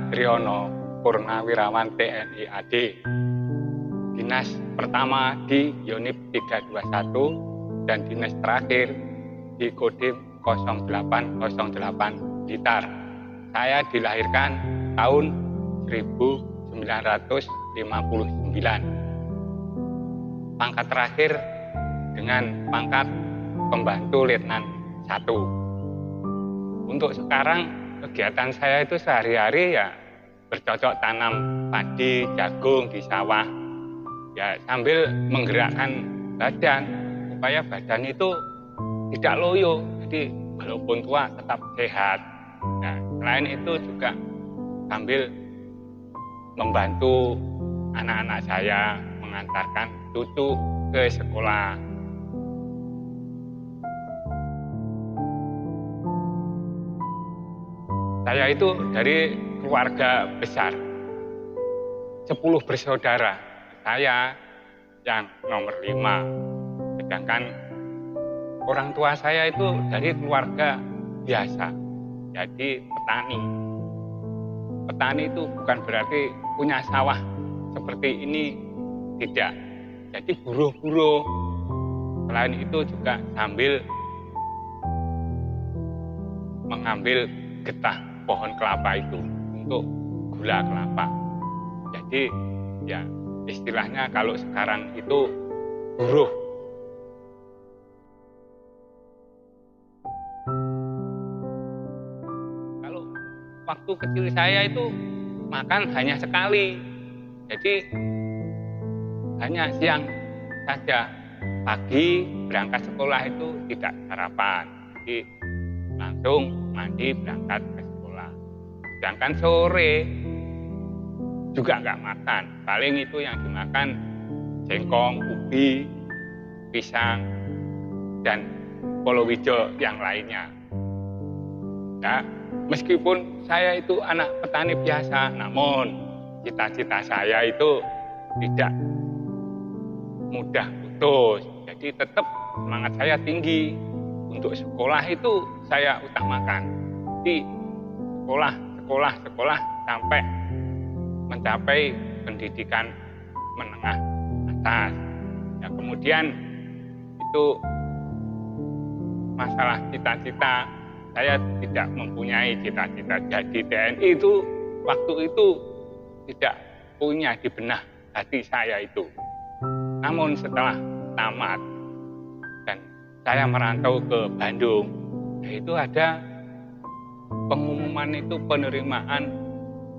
Triyono, Purnawirawan TNI AD. Dinas pertama di Yonif 321 dan dinas terakhir di Kodim 0808 Blitar. Saya dilahirkan tahun 1959. Pangkat terakhir dengan pangkat pembantu Letnan 1. Untuk sekarang kegiatan saya itu sehari-hari ya bercocok tanam padi, jagung di sawah. Ya sambil menggerakkan badan supaya badan itu tidak loyo. Jadi walaupun tua tetap sehat. Nah, selain itu juga sambil membantu anak-anak saya mengantarkan cucu ke sekolah. Saya itu dari keluarga besar, 10 bersaudara. Saya yang nomor 5, sedangkan orang tua saya itu dari keluarga biasa, jadi petani. Petani itu bukan berarti punya sawah seperti ini, tidak. Jadi buruh-buruh. Selain itu juga sambil mengambil getah pohon kelapa itu untuk gula kelapa. Jadi ya istilahnya kalau sekarang itu buruh. Kalau waktu kecil saya itu makan hanya sekali. Jadi hanya siang saja. Pagi berangkat sekolah itu tidak sarapan. Jadi langsung mandi berangkat ke sekolah. Sedangkan sore juga nggak makan. Paling itu yang dimakan jengkong, ubi, pisang, dan palawija yang lainnya. Ya, meskipun saya itu anak petani biasa, namun cita-cita saya itu tidak mudah putus. Jadi tetap semangat saya tinggi. Untuk sekolah itu saya utamakan. Di sekolah sampai mencapai pendidikan menengah atas. Ya, kemudian itu masalah cita-cita, saya tidak mempunyai cita-cita jadi TNI itu waktu itu tidak punya di benak hati saya itu. Namun setelah tamat dan saya merantau ke Bandung, itu ada pengumuman itu penerimaan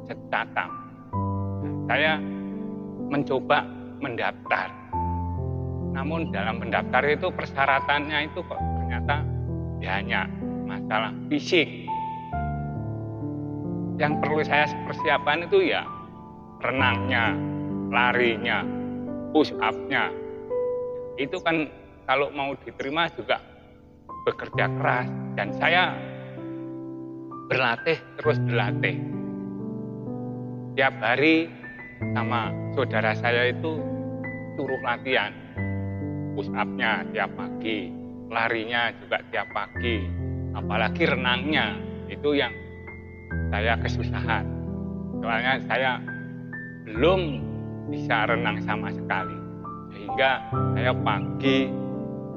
Setcatang. Saya mencoba mendaftar. Namun dalam mendaftar itu persyaratannya itu kok ternyata hanya masalah fisik. Yang perlu saya persiapkan itu ya renangnya, larinya, push up-nya. Itu kan kalau mau diterima juga bekerja keras. Dan saya terus berlatih. Tiap hari sama saudara saya itu suruh latihan. Push up-nya tiap pagi, larinya juga tiap pagi. Apalagi renangnya, itu yang saya kesusahan. Soalnya saya belum bisa renang sama sekali. Sehingga saya pagi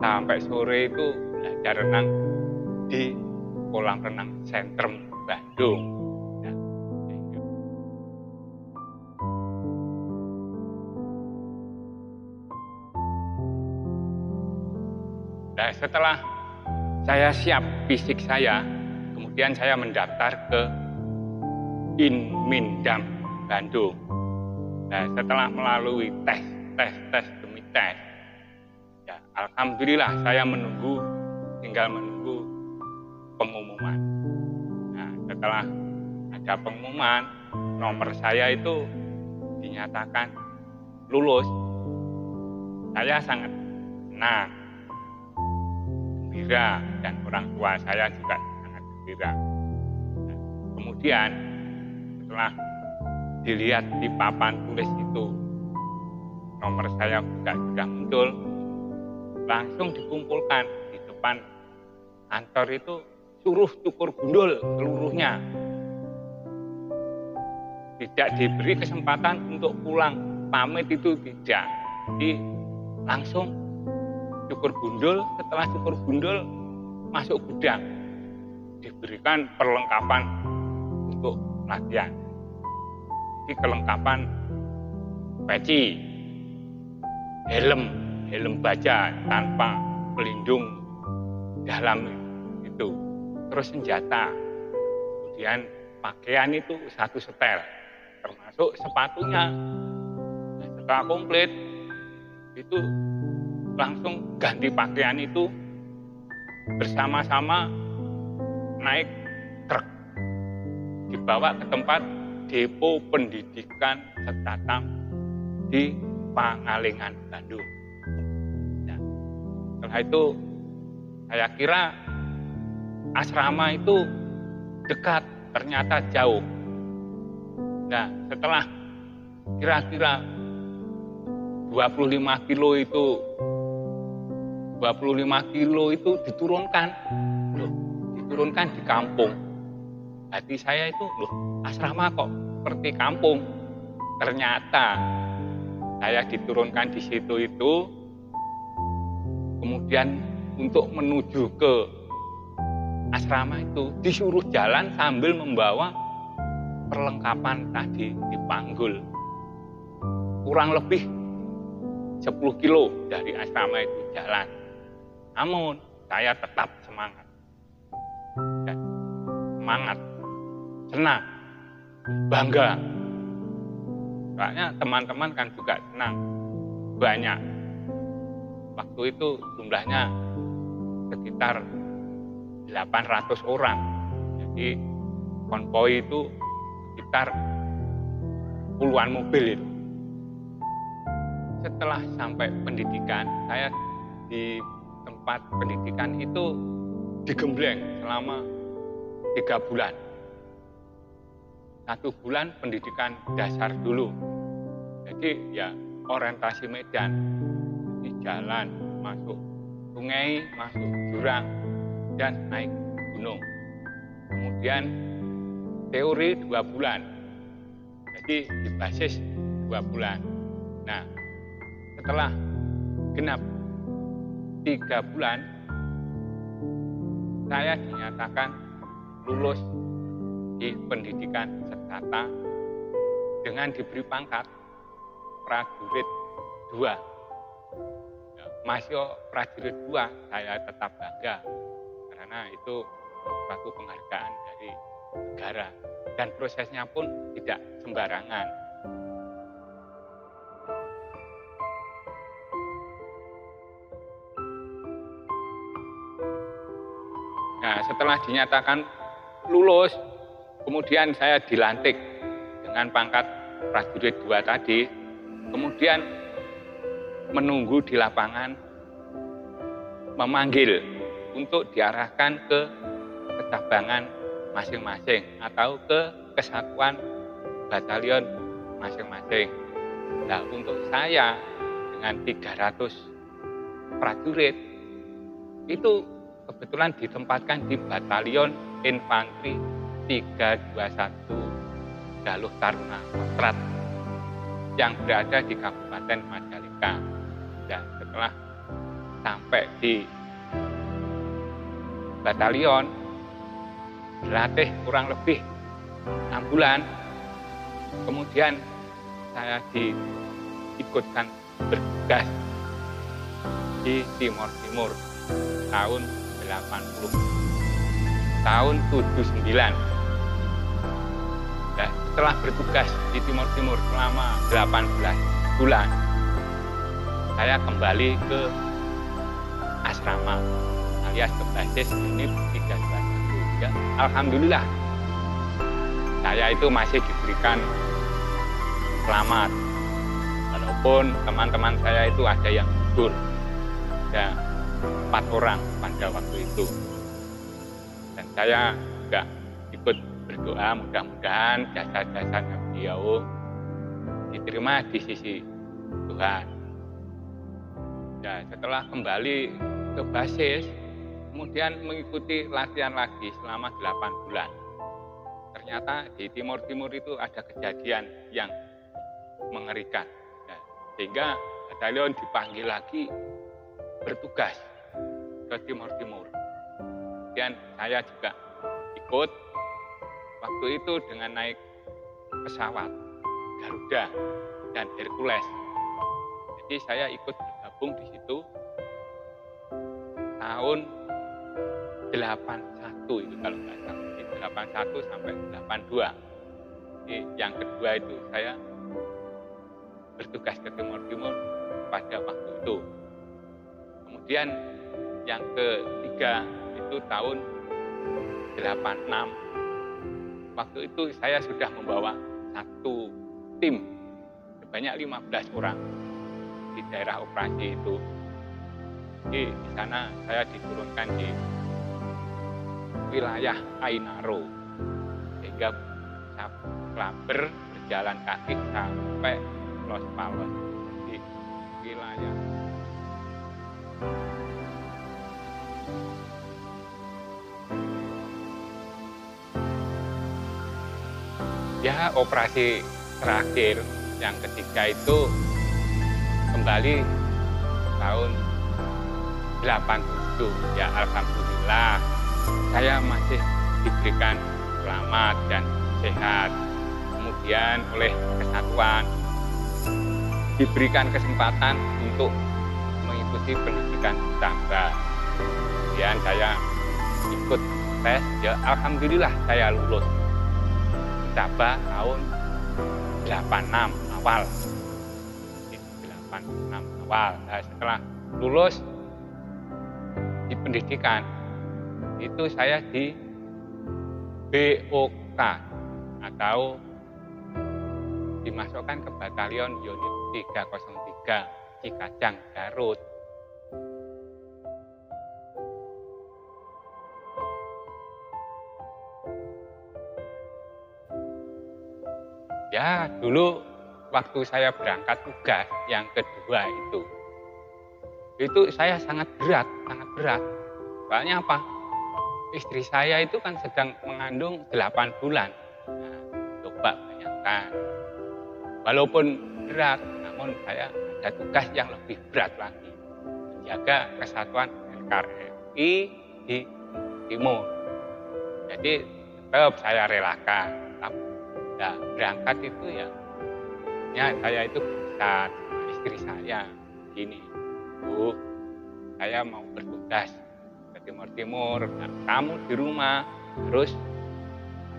sampai sore itu belajar renang di kolam renang Sentrum Bandung. Nah, setelah saya siap fisik saya, kemudian saya mendaftar ke Inmindam Bandung. Nah, setelah melalui tes demi tes, ya, alhamdulillah saya tinggal menunggu pengumuman. Nah, setelah ada pengumuman, nomor saya itu dinyatakan lulus. Saya sangat senang, gembira, dan orang tua saya juga sangat gembira. Nah, kemudian setelah dilihat di papan tulis itu, nomor saya juga sudah muncul, langsung dikumpulkan di depan kantor itu, suruh cukur gundul seluruhnya. tidak diberi kesempatan untuk pulang pamit itu tidak. Jadi langsung syukur gundul, setelah syukur gundul masuk gudang, diberikan perlengkapan untuk latihan. Jadi kelengkapan peci, helm baja tanpa pelindung dalam itu, terus senjata, kemudian pakaian itu satu setel, termasuk sepatunya. Nah, setelah komplit itu langsung ganti pakaian itu bersama-sama naik truk, dibawa ke tempat depo pendidikan Setatam di Pangalengan, Bandung. Nah, setelah itu saya kira asrama itu dekat, ternyata jauh. Nah, setelah kira-kira 25 kilo itu diturunkan. Loh, diturunkan di kampung. Hati saya itu, loh, asrama kok seperti kampung. Ternyata saya diturunkan di situ itu, kemudian untuk menuju ke asrama itu disuruh jalan sambil membawa perlengkapan tadi, dipanggul. Kurang lebih 10 kilo dari asrama itu jalan. Namun saya tetap semangat. Dan semangat, senang, bangga. Soalnya teman-teman kan juga senang. Banyak. Waktu itu jumlahnya sekitar 800 orang. Jadi konvoi itu sekitar puluhan mobil itu. Setelah sampai pendidikan, saya di tempat pendidikan itu digembleng selama 3 bulan. 1 bulan pendidikan dasar dulu. Jadi ya orientasi medan, di jalan, masuk sungai, masuk jurang, dan naik gunung. Kemudian teori 2 bulan. Jadi di basis 2 bulan. Nah, setelah genap 3 bulan, saya dinyatakan lulus di pendidikan Setata dengan diberi pangkat prajurit 2. Ya, masih prajurit 2, saya tetap bangga karena itu suatu penghargaan dari negara dan prosesnya pun tidak sembarangan. Nah, setelah dinyatakan lulus, kemudian saya dilantik dengan pangkat prajurit 2 tadi, kemudian menunggu di lapangan, memanggil untuk diarahkan ke kecabangan masing-masing atau ke kesatuan batalion masing-masing. Nah, untuk saya dengan 300 prajurit itu kebetulan ditempatkan di Batalion Infanteri 321 Galuh Taruna Kostrad yang berada di Kabupaten Majalengka. Dan setelah sampai di batalion, berlatih kurang lebih 6 bulan, kemudian saya diikutkan bertugas di Timor Timur tahun 79. Nah, setelah bertugas di Timor Timur selama 18 bulan, saya kembali ke asrama alias ke basis unit 321. Ya, alhamdulillah saya itu masih diberikan selamat, walaupun teman-teman saya itu ada yang gugur. Ada 4 orang pada waktu itu. Dan saya juga ikut berdoa mudah-mudahan jasa-jasanya beliau diterima di sisi Tuhan. Ya, setelah kembali ke basis, kemudian mengikuti latihan lagi selama 8 bulan. ternyata di Timur Timur itu ada kejadian yang mengerikan. Nah, sehingga batalion dipanggil lagi bertugas ke Timur Timur. Kemudian saya juga ikut waktu itu dengan naik pesawat Garuda dan Hercules. Jadi saya ikut bergabung di situ tahun 81 itu kalau nggak salah. 81 sampai 82. Jadi yang kedua itu saya bertugas ke Timur Timur pada waktu itu. Kemudian yang ketiga itu tahun 86. Waktu itu saya sudah membawa satu tim sebanyak 15 orang di daerah operasi itu. Jadi di sana saya diturunkan di wilayah Ainaro, sehingga saya berjalan kaki sampai Los Palos di wilayah ya. Operasi terakhir yang ketiga itu kembali tahun 87. Ya alhamdulillah saya masih diberikan selamat dan sehat. Kemudian oleh kesatuan diberikan kesempatan untuk mengikuti pendidikan tambah. Kemudian saya ikut tes, ya alhamdulillah saya lulus. Cabang tahun 86 awal. 86 awal. Nah, setelah lulus di pendidikan itu saya di BOK atau dimasukkan ke batalion unit 303 Cikajang, Garut. Ya, dulu waktu saya berangkat tugas yang kedua itu saya sangat berat. Soalnya apa? Istri saya itu kan sedang mengandung 8 bulan. Nah, coba bayangkan. Walaupun berat, namun saya ada tugas yang lebih berat lagi. Menjaga kesatuan NKRI di Timur. Jadi tetap saya relakan. Nah, berangkat itu ya saya itu bisa istri saya gini, Bu, saya mau bertugas ke Timur, nah, kamu di rumah terus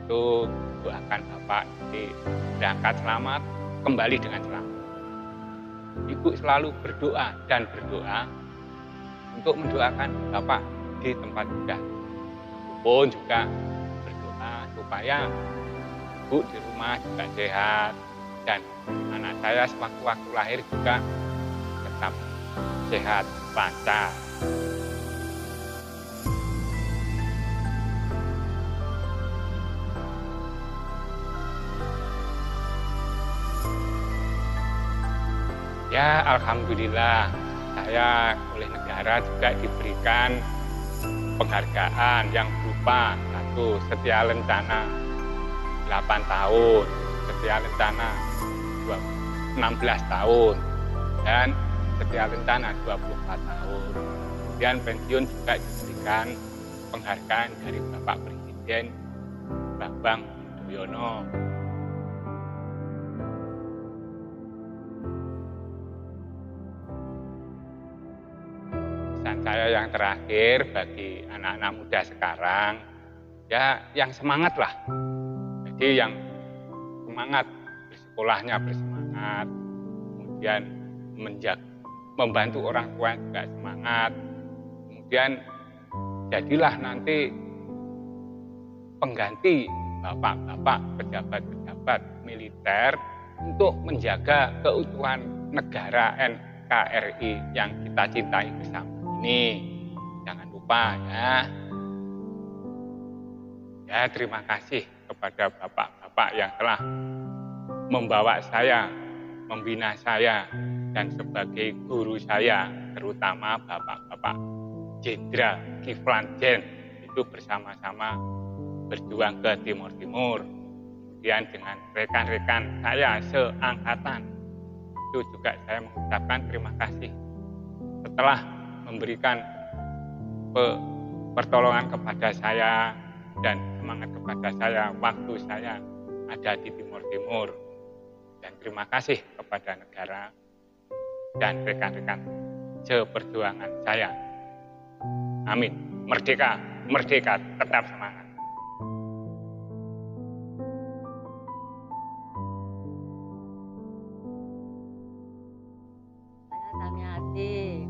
itu doakan Bapak di berangkat selamat, kembali dengan selamat. Ibu selalu berdoa untuk mendoakan Bapak di tempat tugas. Pun juga berdoa supaya Ibu di rumah juga sehat dan anak saya sewaktu-waktu lahir juga tetap sehat, lancar. Ya alhamdulillah saya oleh negara juga diberikan penghargaan yang berupa satu setia lencana 8 tahun, setia lencana 16 tahun, dan setia lencana 24 tahun. Kemudian pensiun juga diberikan penghargaan dari Bapak Presiden Bambang Yudhoyono. Pesan saya yang terakhir bagi anak-anak muda sekarang, ya yang semangatlah. Jadi yang semangat, bersekolahnya bersemangat, kemudian membantu orang tua juga semangat, kemudian jadilah nanti pengganti bapak-bapak pejabat-pejabat militer untuk menjaga keutuhan negara NKRI yang kita cintai bersama ini. Jangan lupa ya. Ya, terima kasih kepada bapak-bapak yang telah membawa saya, membina saya, dan sebagai guru saya, terutama bapak-bapak Jenderal Kiflan Jen, itu bersama-sama berjuang ke Timur-Timur. Kemudian dengan rekan-rekan saya seangkatan, itu juga saya mengucapkan terima kasih setelah memberikan pertolongan kepada saya dan semangat kepada saya waktu saya ada di Timur-Timur. Dan terima kasih kepada negara dan rekan-rekan seperjuangan saya. Amin. Merdeka, merdeka, tetap semangat. Saya Tamiati,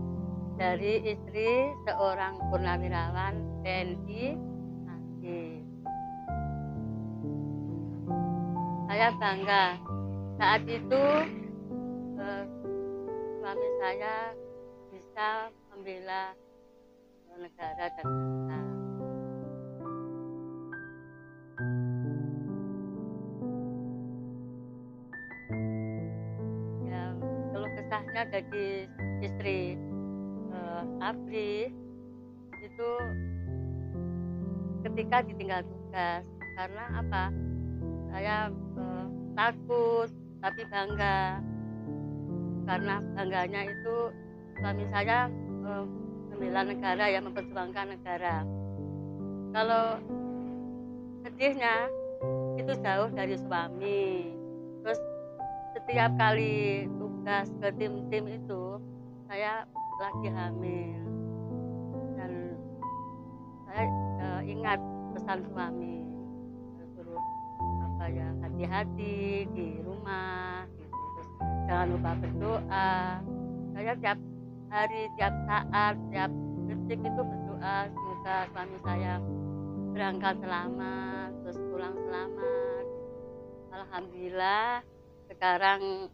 dari istri seorang purnawirawan TNI aktif. Saya bangga saat itu suami saya bisa membela negara dan bangsa. Ya, kalau kesahnya jadi istri ABRI itu ketika ditinggal tugas, karena apa? Saya takut tapi bangga, karena bangganya itu suami saya membela negara, ya, memperjuangkan negara. Kalau sedihnya itu jauh dari suami. Terus setiap kali tugas ke tim-tim itu saya lagi hamil, dan saya ingat pesan suami, suruh apa ya, hati-hati di rumah gitu. Terus jangan lupa berdoa. Saya tiap hari, tiap saat, tiap detik itu berdoa semoga suami saya berangkat selamat, terus pulang selamat. Alhamdulillah sekarang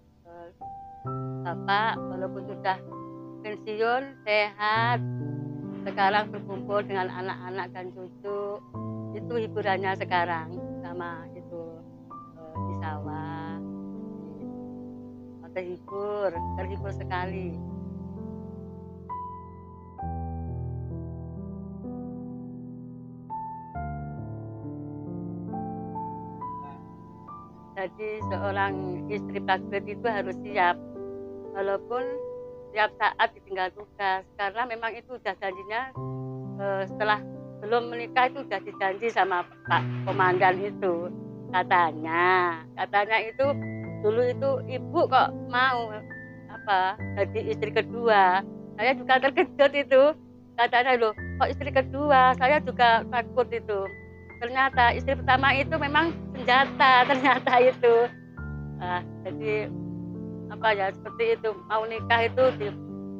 Bapak walaupun sudah pensiun sehat, sekarang berkumpul dengan anak-anak dan cucu. Itu hiburannya sekarang, sama itu di sawah, terhibur sekali. Jadi seorang istri prajurit itu harus siap, walaupun tiap saat ditinggal tugas, karena memang itu udah janjinya setelah belum menikah itu udah dijanji sama Pak Komandan itu. Katanya itu dulu itu ibu kok mau apa jadi istri kedua. Saya juga terkejut itu, katanya loh kok istri kedua, saya juga takut itu. Ternyata istri pertama itu memang senjata, ternyata itu. Jadi apa ya, seperti itu, mau nikah itu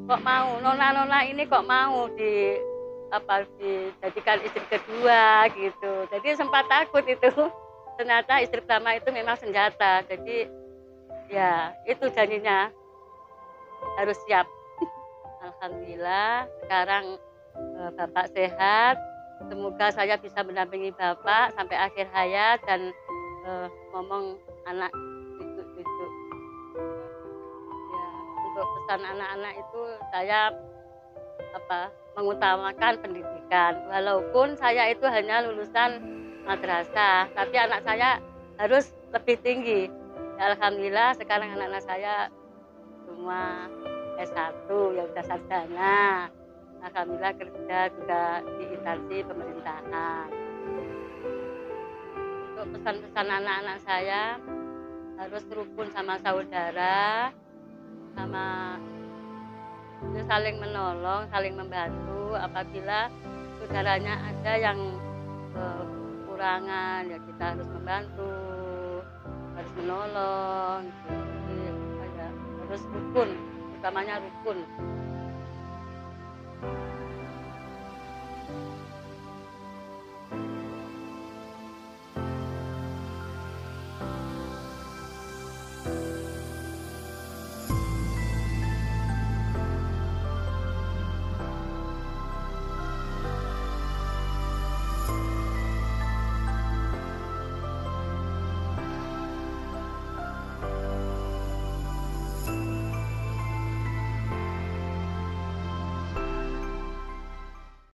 kok mau nona ini kok mau dijadikan istri kedua gitu. Jadi sempat takut itu. Ternyata istri pertama itu memang senjata. Jadi ya itu janjinya harus siap. Alhamdulillah sekarang Bapak sehat. Semoga saya bisa mendampingi Bapak sampai akhir hayat dan ngomong anak cucu-cucu. Ya, untuk pesan anak-anak itu saya mengutamakan pendidikan. Walaupun saya itu hanya lulusan madrasah, tapi anak saya harus lebih tinggi. Ya, alhamdulillah sekarang anak-anak saya semua S1, ya udah sarjana. Alhamdulillah kerja juga di instansi pemerintahan. Untuk pesan-pesan anak-anak saya harus rukun sama saudara, sama saling menolong, saling membantu. Apabila saudaranya ada yang kekurangan, ya kita harus membantu, harus menolong. Jadi, harus rukun, utamanya rukun.